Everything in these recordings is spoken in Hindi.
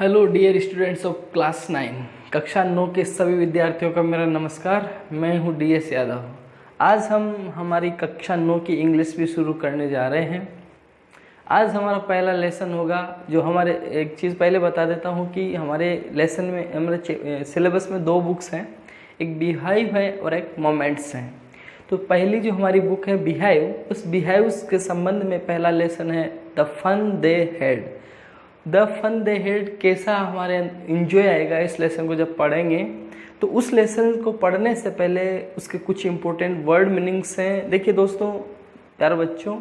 Hello dear students of class 9 कक्षा 9 के सभी विद्यार्थियों का मेरा नमस्कार। मैं हूं DS यादव। आज हम हमारी कक्षा 9 की इंग्लिश भी शुरू करने जा रहे हैं। आज हमारा पहला लेसन होगा जो हमारे एक चीज़ पहले बता देता हूं कि हमारे लेसन में हमारे सिलेबस में दो बुक्स हैं, एक बिहाइव है और एक मोमेंट्स हैं। तो पहली जो हमारी बुक है बिहाइव, उस बिहाइव के संबंध में पहला लेसन है the fun they had. The fun they had कैसा हमारे इंजॉय आएगा इस लेसन को जब पढ़ेंगे। तो उस लेसन को पढ़ने से पहले उसके कुछ इंपॉर्टेंट वर्ड मीनिंग्स हैं। देखिए दोस्तों, प्यारे बच्चों,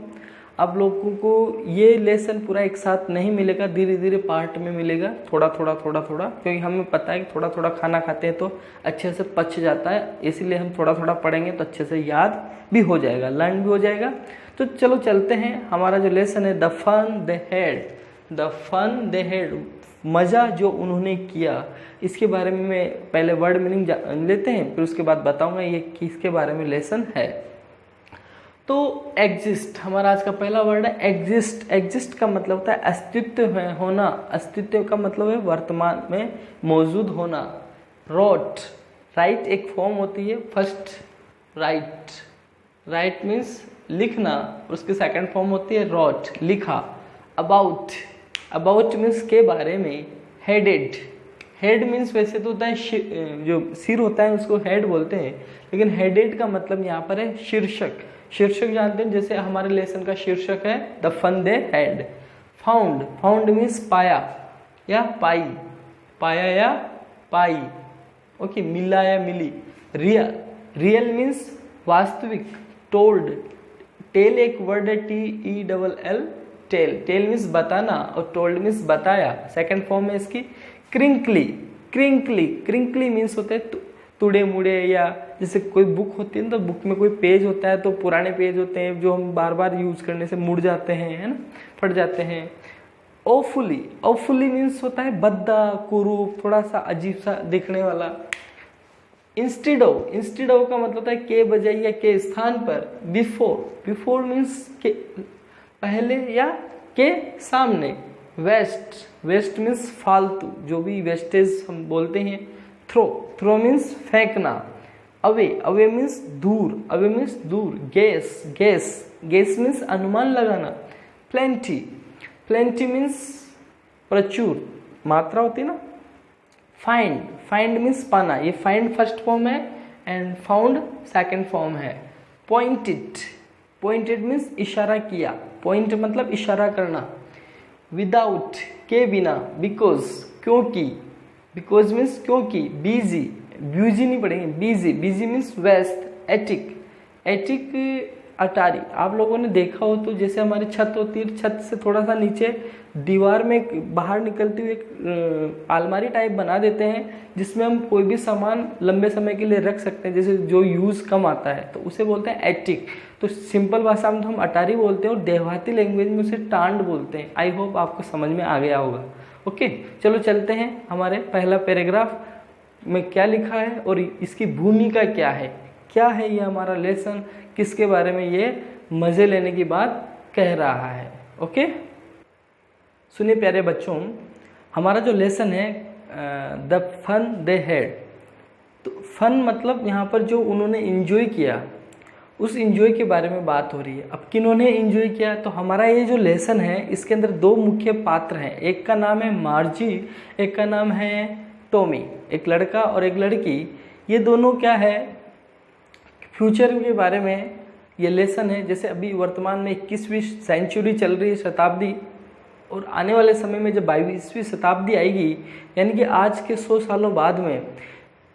आप लोगों को ये लेसन पूरा एक साथ नहीं मिलेगा, धीरे धीरे पार्ट में मिलेगा, थोड़ा थोड़ा क्योंकि हमें पता है कि थोड़ा थोड़ा खाना खाते हैं तो अच्छे से पच जाता है, इसीलिए हम थोड़ा थोड़ा पढ़ेंगे तो अच्छे से याद भी हो जाएगा, लर्न भी हो जाएगा। तो चलो चलते हैं। हमारा जो लेसन है the fun they had, the fun they had, मज़ा जो उन्होंने किया, इसके बारे में मैं पहले वर्ड मीनिंग लेते हैं, फिर उसके बाद बताऊंगा ये किसके बारे में लेसन है। तो एग्जिस्ट हमारा आज का पहला वर्ड है एग्जिस्ट। एग्जिस्ट का मतलब होता है अस्तित्व में होना, अस्तित्व का मतलब है वर्तमान में मौजूद होना। रोट, राइट एक फॉर्म होती है, फर्स्ट राइट, राइट मीन्स लिखना, उसकी सेकंड फॉर्म होती है रोट, लिखा। अबाउट, अबाउट मीन्स के बारे में। हेडेड, हेड मीन्स वैसे तो होता है जो सिर होता है उसको हेड बोलते हैं, लेकिन हेडेड का मतलब यहाँ पर है शीर्षक। शीर्षक जानते हैं, जैसे हमारे लेसन का शीर्षक है the fun they had. Found, found means पाया या पाई, पाया या पाई, ओके, मिला या मिली। रियल, रियल मीन्स वास्तविक। टोल्ड, टेल एक वर्ड है TELL, टेल, टेल मीन्स बताना और टोल्ड मीन्स बताया, सेकंड फॉर्म है इसकी। क्रिंकली, क्रिंकली, क्रिंकली मीन्स होते हैं तुड़े मुड़े, या जैसे कोई बुक होती है ना, तो बुक में कोई पेज होता है तो पुराने पेज होते हैं जो हम बार बार यूज करने से मुड़ जाते हैं, है ना, फट जाते हैं। ओफुली, ओफुली मीन्स होता है बद्दा, कुरूप, थोड़ा सा अजीब सा दिखने वाला। इंस्टेड ऑफ, इंस्टेड ऑफ का मतलब होता है के बजाय या के स्थान पर। बिफोर, बिफोर मीन्स के पहले या के सामने। वेस्ट, वेस्ट मीन्स फालतू, जो भी वेस्टेज हम बोलते हैं। थ्रो, थ्रो मीन्स फेंकना। अवे, अवे मीन्स दूर, अवे मीन्स दूर। गेस, गेस, गेस मीन्स अनुमान लगाना। प्लेंटी, प्लेंटी मीन्स प्रचुर, मात्रा होती है ना। फाइंड, फाइंड मीन्स पाना, ये फाइंड फर्स्ट फॉर्म है एंड फाउंड सेकंड फॉर्म है। पॉइंटेड, पॉइंटेड मीन्स इशारा किया, पॉइंट मतलब इशारा करना। विदाउट, के बिना। बिकॉज, क्योंकि, बिकॉज मीन्स क्योंकि। बिजी, ब्यूजी नहीं पढ़ेंगे, बिजी, बिजी मीन्स व्यस्त। एटिक, एटिक अटारी, आप लोगों ने देखा हो तो जैसे हमारी छत होती है, छत से थोड़ा सा नीचे दीवार में बाहर निकलती हुई एक अलमारी टाइप बना देते हैं जिसमें हम कोई भी सामान लंबे समय के लिए रख सकते हैं, जैसे जो यूज़ कम आता है तो उसे बोलते हैं एटिक। तो सिंपल भाषा में तो हम अटारी बोलते हैं और देहाती लैंग्वेज में उसे टांड बोलते हैं। आई होप आपको समझ में आ गया होगा। ओके, चलो चलते हैं। हमारे पहला पैराग्राफ में क्या लिखा है और इसकी भूमिका क्या है, क्या है ये हमारा लेसन, किसके बारे में ये मज़े लेने की बात कह रहा है। ओके, सुनिए प्यारे बच्चों, हमारा जो लेसन है द फन दे हैड। तो फन मतलब यहाँ पर जो उन्होंने एंजॉय किया, उस एंजॉय के बारे में बात हो रही है। अब किन्होंने एंजॉय किया, तो हमारा ये जो लेसन है इसके अंदर दो मुख्य पात्र हैं, एक का नाम है मार्जी, एक का नाम है टॉमी, एक लड़का और एक लड़की। ये दोनों क्या है, फ्यूचर के बारे में ये लेसन है। जैसे अभी वर्तमान में 21वीं सेंचुरी चल रही है, शताब्दी, और आने वाले समय में जब 22वीं शताब्दी आएगी, यानी कि आज के 100 सालों बाद में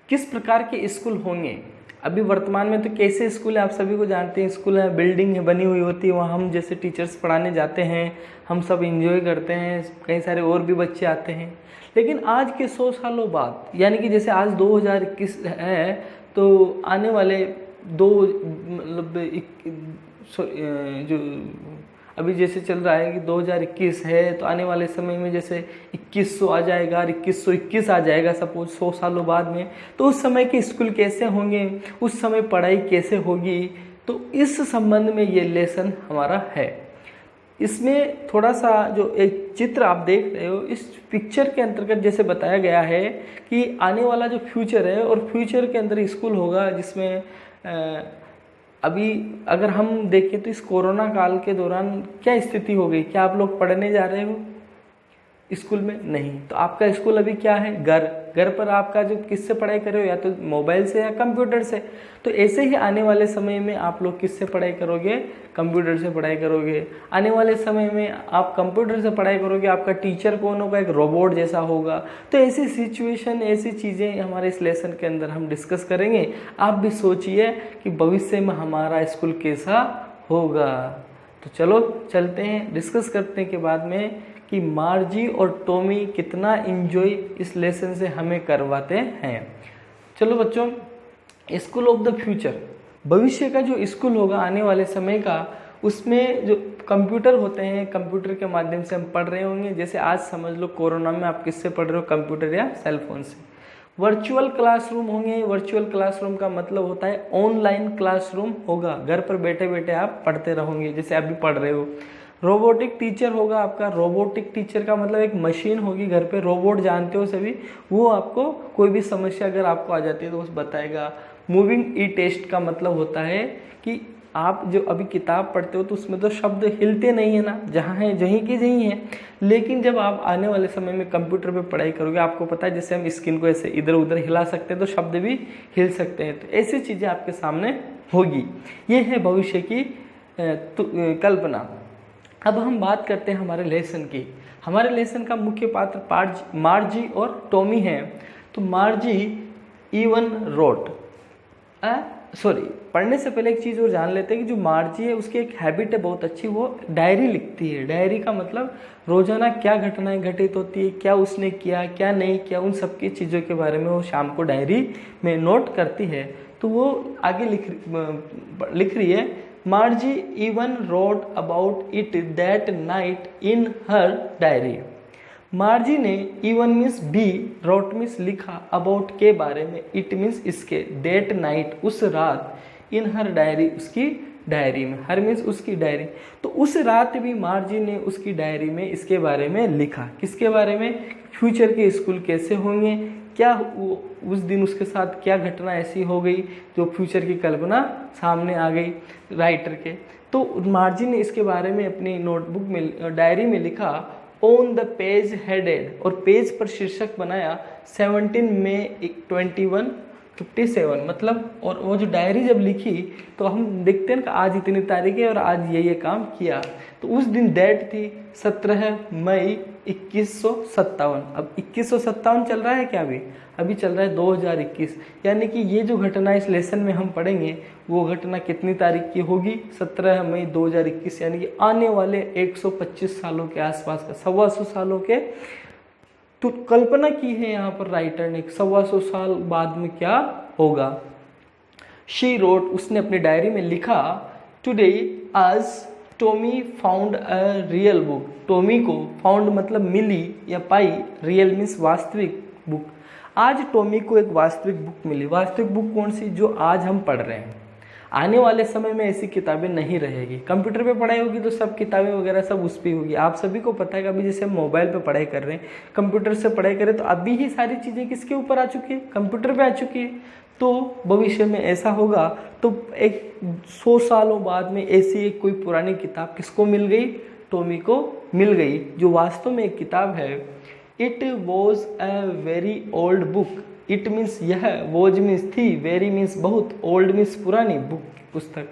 किस प्रकार के स्कूल होंगे। अभी वर्तमान में तो कैसे स्कूल है आप सभी को जानते हैं, स्कूल है, बिल्डिंग है बनी हुई होती है, वहाँ हम जैसे टीचर्स पढ़ाने जाते हैं, हम सब एंजॉय करते हैं, कई सारे और भी बच्चे आते हैं। लेकिन आज के 100 सालों बाद, यानी कि जैसे आज 2021 है, तो आने वाले जो अभी जैसे चल रहा है कि 2021 है, तो आने वाले समय में जैसे 2100 आ जाएगा और 2121 आ जाएगा सपोज 100 सालों बाद में, तो उस समय के स्कूल कैसे होंगे, उस समय पढ़ाई कैसे होगी, तो इस संबंध में ये लेसन हमारा है। इसमें थोड़ा सा जो एक चित्र आप देख रहे हो, इस पिक्चर के अंतर्गत जैसे बताया गया है कि आने वाला जो फ्यूचर है और फ्यूचर के अंदर स्कूल होगा, जिसमें अभी अगर हम देखें तो इस कोरोना काल के दौरान क्या स्थिति हो गई। क्या आप लोग पढ़ने जा रहे हो स्कूल में? नहीं। तो आपका स्कूल अभी क्या है? घर पर आपका जो किससे पढ़ाई कर रहे हो, या तो मोबाइल से या कंप्यूटर से। तो ऐसे ही आने वाले समय में आप लोग किससे पढ़ाई करोगे? कंप्यूटर से पढ़ाई करोगे। आने वाले समय में आप कंप्यूटर से पढ़ाई करोगे, आपका टीचर कौन होगा? एक रोबोट जैसा होगा। तो ऐसी सिचुएशन, ऐसी चीज़ें हमारे इस लेसन के अंदर हम डिस्कस करेंगे। आप भी सोचिए कि भविष्य में हमारा स्कूल कैसा होगा। तो चलो चलते हैं, डिस्कस करने के बाद में कि मार्जी और टॉमी कितना एंजॉय इस लेसन से हमें करवाते हैं। चलो बच्चों, स्कूल ऑफ द फ्यूचर, भविष्य का जो स्कूल होगा आने वाले समय का, उसमें जो कंप्यूटर होते हैं, कंप्यूटर के माध्यम से हम पढ़ रहे होंगे। जैसे आज समझ लो कोरोना में आप किससे पढ़ रहे हो? कंप्यूटर या सेल फोन से। वर्चुअल क्लासरूम होंगे। वर्चुअल क्लासरूम का मतलब होता है ऑनलाइन क्लासरूम होगा, घर पर बैठे बैठे आप पढ़ते रहोगे जैसे अभी पढ़ रहे हो। रोबोटिक टीचर होगा आपका। रोबोटिक टीचर का मतलब एक मशीन होगी घर पे, रोबोट जानते हो सभी, वो आपको कोई भी समस्या अगर आपको आ जाती है तो उस बताएगा। मूविंग ई टेस्ट का मतलब होता है कि आप जो अभी किताब पढ़ते हो तो उसमें तो शब्द हिलते नहीं है ना, जहाँ है जहीं की जहीं है। लेकिन जब आप आने वाले समय में कंप्यूटर पे पढ़ाई करोगे, आपको पता है जैसे हम स्क्रीन को ऐसे इधर उधर हिला सकते हैं तो शब्द भी हिल सकते हैं। तो ऐसी चीज़ें आपके सामने होगी। ये है भविष्य की कल्पना। अब हम बात करते हैं हमारे लेसन की। हमारे लेसन का मुख्य पात्र मार्जी और टॉमी है। तो मार्जी इवन रोट, पढ़ने से पहले एक चीज़ और जान लेते हैं कि जो मार्जी है उसकी एक हैबिट है बहुत अच्छी, वो डायरी लिखती है। डायरी का मतलब रोजाना क्या घटनाएं घटित होती है, क्या उसने किया क्या नहीं किया, उन सब की चीज़ों के बारे में वो शाम को डायरी में नोट करती है। तो वो आगे लिख रही है, Margie even wrote about it that night in her diary. Margie ने इवन मीन्स बी, रोट मीन्स लिखा, अबाउट के बारे में, इट मीन्स इसके, दैट नाइट उस रात, इन हर डायरी उसकी डायरी में, हर मीन्स उसकी डायरी। तो उस रात भी मार्जी ने उसकी डायरी में इसके बारे में लिखा। किसके बारे में? फ्यूचर के स्कूल कैसे होंगे, क्या उस दिन उसके साथ क्या घटना ऐसी हो गई जो फ्यूचर की कल्पना सामने आ गई राइटर के। तो मार्जी ने इसके बारे में अपनी नोटबुक में, डायरी में लिखा, ऑन द पेज हेडेड, और पेज पर शीर्षक बनाया 17 मई 2157। मतलब, और वो जो डायरी जब लिखी तो हम देखते हैं कि आज इतनी तारीख है और आज ये काम किया। तो उस दिन डेट थी 17 मई 2157। अब 2157 चल रहा है क्या? अभी चल रहा है 2021। यानी कि ये जो घटना इस लेसन में हम पढ़ेंगे वो घटना कितनी तारीख की होगी? 17 मई 2021। यानी कि आने वाले 125 सालों के आसपास का, 125 सालों के। तो कल्पना की है यहाँ पर राइटर ने, 125 साल बाद में क्या होगा। शी रोट, उसने अपनी डायरी में लिखा, टुडे आज Tommy found a real book. Tommy को फाउंड मतलब मिली या पाई, रियल मीन्स वास्तविक बुक। आज टॉमी को एक वास्तविक बुक मिली। वास्तविक बुक कौन सी? जो आज हम पढ़ रहे हैं। आने वाले समय में ऐसी किताबें नहीं रहेगी। कंप्यूटर पे पढ़ाई होगी तो सब किताबें वगैरह सब उस पर होगी। आप सभी को पता है कि अभी जैसे हम मोबाइल पे पढ़ाई कर रहे हैं, कंप्यूटर से पढ़ाई करें, तो अभी ही सारी चीज़ें किसके ऊपर आ चुकी है? कंप्यूटर पे आ चुकी है। तो भविष्य में ऐसा होगा तो एक 100 सालों बाद में ऐसी एक कोई पुरानी किताब किसको मिल गई? टॉमी को मिल गई, जो वास्तव में एक किताब है। It was a very old book. It means यह, वॉज मीन्स थी, वेरी मीन्स बहुत, ओल्ड मीन्स पुरानी, बुक पुस्तक,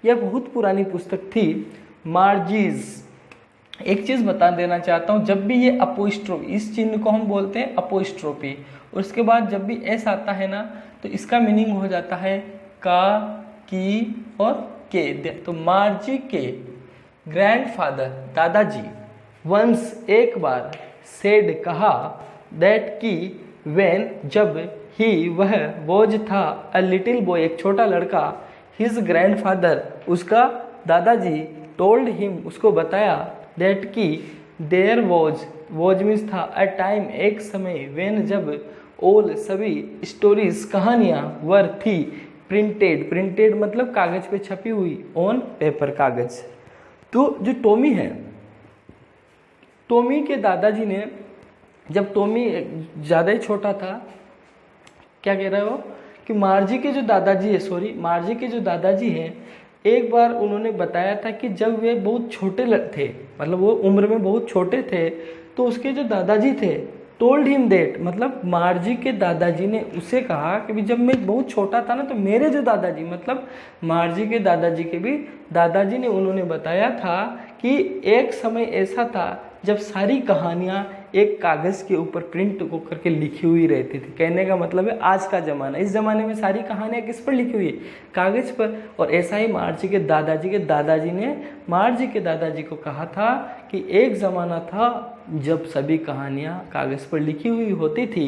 यह बहुत पुरानी पुस्तक थी। मार्जीज, एक चीज़ बता देना चाहता हूँ, जब भी ये अपोस्ट्रोफी, इस चिन्ह को हम बोलते हैं अपोस्ट्रोफी, और उसके बाद जब भी एस आता है ना तो इसका मीनिंग हो जाता है का, की और के। तो मार्जी के ग्रैंडफादर, दादाजी, वंस एक बार, सेड कहा, दैट की, व्हेन जब, ही वह, वॉज था, अ लिटिल बॉय एक छोटा लड़का, हिज ग्रैंडफादर उसका दादाजी, टोल्ड हिम उसको बताया, दैट की, देयर वॉज, वॉज मीन्स था, अ टाइम एक समय, व्हेन जब, ऑल सभी, स्टोरीज कहानियाँ, वर थी, प्रिंटेड, प्रिंटेड मतलब कागज पे छपी हुई, ऑन पेपर कागज। तो जो टॉमी है, टॉमी के दादाजी ने, जब टॉमी ज़्यादा ही छोटा था, क्या कह रहा है वो कि मार्जी के जो दादाजी हैं, एक बार उन्होंने बताया था कि जब वे बहुत छोटे थे, मतलब वो उम्र में बहुत छोटे थे, तो उसके जो दादाजी थे टोल्ड हिम दैट, मतलब मार्जी के दादाजी ने उसे कहा कि जब मैं बहुत छोटा था ना, तो मेरे जो दादाजी, मतलब मार्जी के दादाजी के भी दादाजी ने उन्होंने बताया था कि एक समय ऐसा था जब सारी कहानियाँ एक कागज़ के ऊपर प्रिंट होकर के लिखी हुई रहती थी। कहने का मतलब है आज का ज़माना, इस ज़माने में सारी कहानियाँ किस पर लिखी हुई है? कागज़ पर। और ऐसा ही मार्जी के दादाजी ने मार्जी के दादाजी को कहा था कि एक ज़माना था जब सभी कहानियाँ कागज़ पर लिखी हुई होती थी।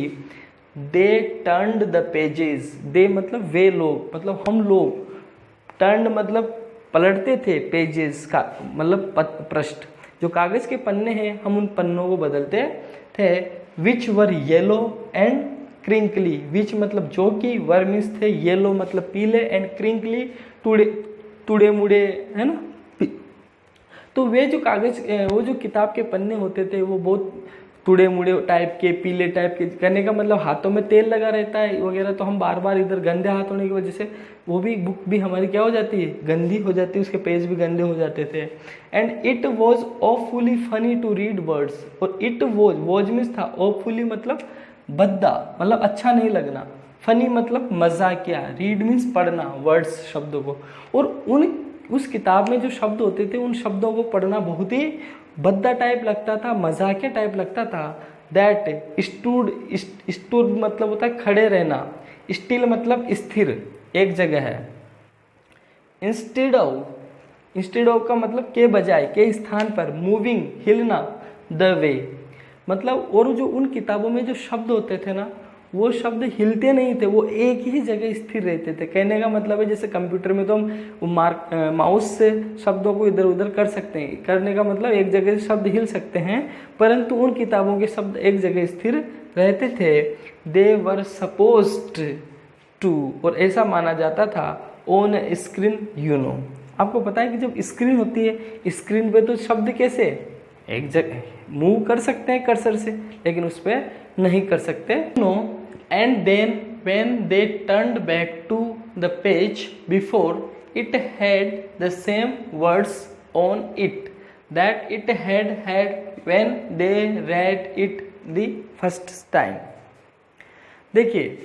दे टर्न्ड द पेजेस, दे मतलब वे लोग, मतलब हम लोग, टर्न्ड मतलब पलटते थे, पेजेस का मतलब पृष्ठ, जो कागज़ के पन्ने हैं हम उन पन्नों को बदलते थे। विच वर येलो एंड क्रिंकली, विच मतलब जो कि, वर मीन्स थे, येलो मतलब पीले, एंड क्रिंकली टुड़े मुड़े, है ना। तो वे जो कागज़, वो जो किताब के पन्ने होते थे वो बहुत टुड़े मुड़े टाइप के, पीले टाइप के, कहने का मतलब हाथों में तेल लगा रहता है वगैरह, तो हम बार बार इधर गंदे हाथ होने की वजह से वो भी बुक भी हमारी क्या हो जाती है, गंदी हो जाती है, उसके पेज भी गंदे हो जाते थे। And it was awfully funny to read words, और इट वॉज मीन्स था, ऑफुली मतलब भद्दा, मतलब अच्छा नहीं लगना, फनी मतलब मजाकिया, रीड मीन्स पढ़ना, वर्ड्स शब्दों को, और उस किताब में जो शब्द होते थे उन शब्दों को पढ़ना बहुत ही भद्दा टाइप लगता था, मजाकिया टाइप लगता था। दैट स्टूड मतलब होता है खड़े रहना, स्टिल मतलब स्थिर, एक जगह है। इंस्टेड ऑफ का मतलब के बजाय, के स्थान पर, मूविंग हिलना, द वे मतलब, और जो उन किताबों में जो शब्द होते थे ना, वो शब्द हिलते नहीं थे, वो एक ही जगह स्थिर रहते थे। कहने का मतलब है जैसे कंप्यूटर में तो हम माउस से शब्दों को इधर उधर कर सकते हैं, करने का मतलब एक जगह से शब्द हिल सकते हैं, परंतु उन किताबों के शब्द एक जगह स्थिर रहते थे। दे वर सपोज्ड टू, और ऐसा माना जाता था, ऑन स्क्रीन यू नो, आपको पता है कि जब स्क्रीन होती है, स्क्रीन पे तो शब्द कैसे एक जगह मूव कर सकते हैं कर्सर से, लेकिन उस पर नहीं कर सकते। No and then when they turned back to the page before, it had the same words on it that it had when they read it the first time. देखिए,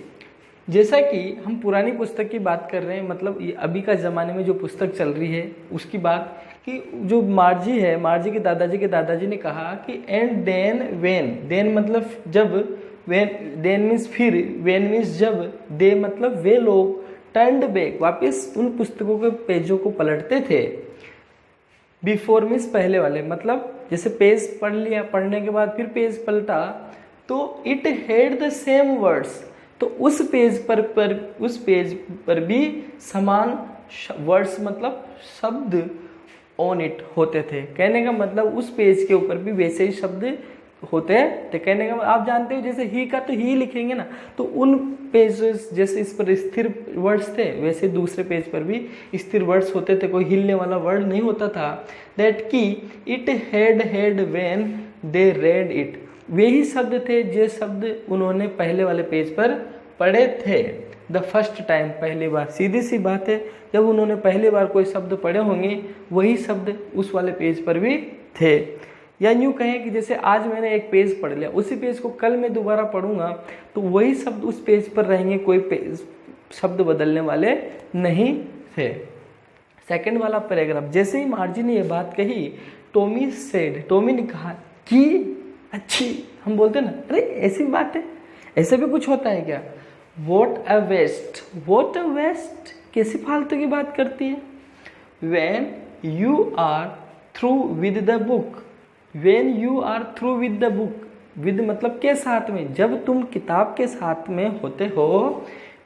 जैसा कि हम पुरानी पुस्तक की बात कर रहे हैं, मतलब ये अभी का ज़माने में जो पुस्तक चल रही है उसकी बात, कि जो मार्जी है, मार्जी के दादाजी ने कहा कि एंड देन व्हेन, देन मतलब जब, व्हेन देन मीन्स फिर, व्हेन मीन्स जब, दे मतलब वे लोग, टर्न्ड बैक वापस उन पुस्तकों के पेजों को पलटते थे, बिफोर मीन्स पहले वाले, मतलब जैसे पेज पढ़ लिया, पढ़ने के बाद फिर पेज पलटा, तो it had the same words, तो उस पेज पर भी समान वर्ड्स मतलब शब्द ऑन इट होते थे। कहने का मतलब उस पेज के ऊपर भी वैसे ही शब्द होते थे। कहने का आप जानते हो जैसे ही का तो ही लिखेंगे ना, तो उन पेजेस जैसे इस पर स्थिर वर्ड्स थे, वैसे दूसरे पेज पर भी स्थिर वर्ड्स होते थे, कोई हिलने वाला वर्ड नहीं होता था। दैट की it had when they read it, वही शब्द थे जो शब्द उन्होंने पहले वाले पेज पर पढ़े थे। द फर्स्ट टाइम, पहली बार, सीधी सी बात है, जब उन्होंने पहली बार कोई शब्द पढ़े होंगे वही शब्द उस वाले पेज पर भी थे। या यूँ कहें कि जैसे आज मैंने एक पेज पढ़ लिया, उसी पेज को कल मैं दोबारा पढ़ूंगा तो वही शब्द उस पेज पर रहेंगे, कोई शब्द बदलने वाले नहीं थे। सेकंड वाला पैराग्राफ, जैसे ही मार्जी ने ये बात कही, टॉमी सेड, टॉमी ने कहा कि अच्छी, हम बोलते ना, अरे ऐसी बात है, ऐसे भी कुछ होता है क्या? What a waste, what a waste, कैसी फालतू की बात करती है। When you are through with the book, when you are through with the book, with मतलब के साथ में, जब तुम किताब के साथ में होते हो,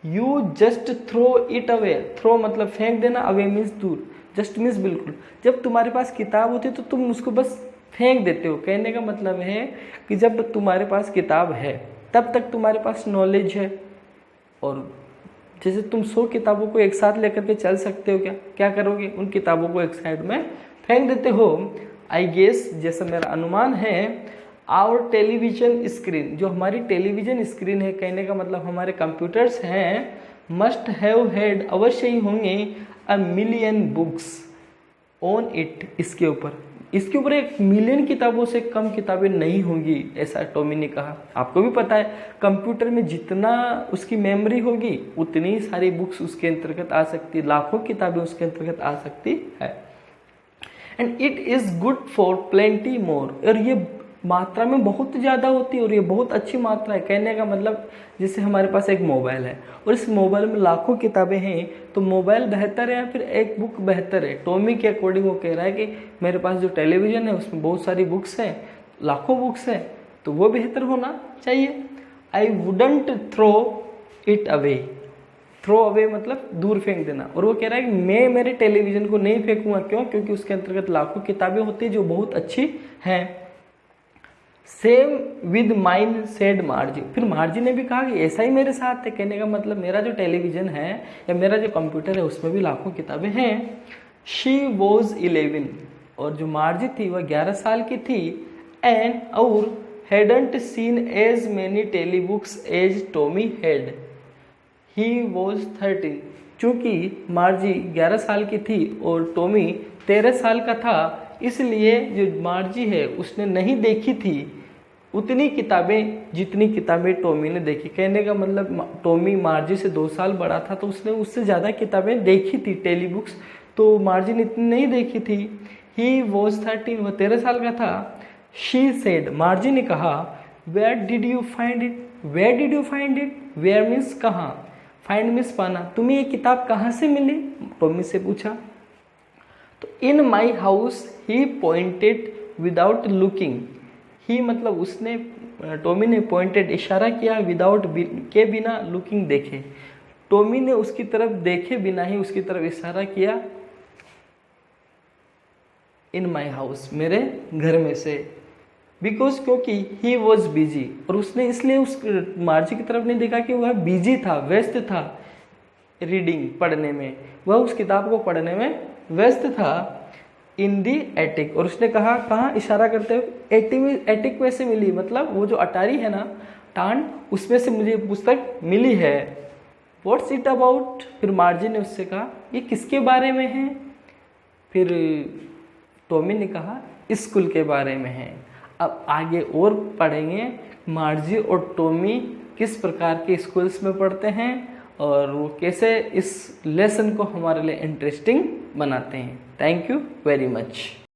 you just throw it away, throw मतलब फेंक देना, away means दूर, just means बिल्कुल। जब तुम्हारे पास किताब होती है तो तुम उसको बस फेंक देते हो। कहने का मतलब है कि जब तुम्हारे पास किताब है तब तक तुम्हारे पास नॉलेज है, और जैसे तुम 100 किताबों को एक साथ लेकर के चल सकते हो, क्या करोगे? उन किताबों को एक साइड में फेंक देते हो। आई गेस, जैसा मेरा अनुमान है, आवर टेलीविजन स्क्रीन, जो हमारी टेलीविजन स्क्रीन है, कहने का मतलब हमारे कंप्यूटर्स हैं, मस्ट हैव हैड, अवश्य ही होंगे, a million books on it, इसके ऊपर 1 मिलियन किताबों से कम किताबें नहीं होंगी, ऐसा टॉमी ने कहा। आपको भी पता है कंप्यूटर में जितना उसकी मेमोरी होगी उतनी सारी बुक्स उसके अंतर्गत आ सकती, लाखों किताबें उसके अंतर्गत आ सकती है। And it is good for plenty more, और ये मात्रा में बहुत ज़्यादा होती है और ये बहुत अच्छी मात्रा है। कहने का मतलब जैसे हमारे पास एक मोबाइल है और इस मोबाइल में लाखों किताबें हैं, तो मोबाइल बेहतर है या फिर एक बुक बेहतर है? टॉमी के अकॉर्डिंग वो कह रहा है कि मेरे पास जो टेलीविज़न है उसमें बहुत सारी बुक्स हैं, लाखों बुक्स हैं, तो वो बेहतर होना चाहिए। I wouldn't throw it away, throw away मतलब दूर फेंक देना, और वो कह रहा है कि मैं मेरे टेलीविज़न को नहीं फेंकूंगा। क्यों? क्योंकि उसके अंतर्गत लाखों किताबें होती है जो बहुत अच्छी हैं। सेम विद माइन सेड मार्जी, फिर मार्जी ने भी कहा कि ऐसा ही मेरे साथ है। कहने का मतलब मेरा जो टेलीविज़न है या मेरा जो कंप्यूटर है उसमें भी लाखों किताबें हैं। शी वॉज 11, और जो मार्जी थी वह 11 साल की थी। एंड और hadn't seen as many telebooks as Tommy had, he was 13, चूँकि मार्जी 11 साल की थी और टॉमी 13 साल का था, इसलिए जो मार्जी है उसने नहीं देखी थी उतनी किताबें जितनी किताबें टॉमी ने देखी। कहने का मतलब टॉमी मार्जी से 2 साल बड़ा था तो उसने उससे ज़्यादा किताबें देखी थी टेली बुक्स, तो मार्जी ने इतनी नहीं देखी थी। ही वॉज 13, वह 13 साल का था। शी सेड, मार्जी ने कहा, where did you find it, where did you find it, where means कहाँ, फाइंड मीन्स पाना, तुम्हें ये किताब कहाँ से मिली, टॉमी से पूछा। तो in my house he pointed without looking, he मतलब उसने, टॉमी ने पॉइंटेड इशारा किया, विदाउट के बिना, लुकिंग देखे, टॉमी ने उसकी तरफ देखे बिना ही उसकी तरफ इशारा किया। इन माई हाउस, मेरे घर में से, बिकॉज क्योंकि ही वॉज बिजी, और उसने इसलिए उस मार्जी की तरफ नहीं देखा कि वह बिजी था, व्यस्त था, रीडिंग पढ़ने में, वह उस किताब को पढ़ने में व्यस्त था। इन दी एटिक, और उसने कहा, कहाँ इशारा करते हुए, एटिक में से मिली, मतलब वो जो अटारी है ना, टांड, उसमें से मुझे पुस्तक मिली है। व्हाट्स इट अबाउट, फिर मार्जी ने उससे कहा ये किसके बारे में है, फिर टॉमी ने कहा स्कूल के बारे में है। अब आगे और पढ़ेंगे मार्जी और टॉमी किस प्रकार के स्कूल्स में पढ़ते हैं और वो कैसे इस लेसन को हमारे लिए इंटरेस्टिंग बनाते हैं। Thank you very much.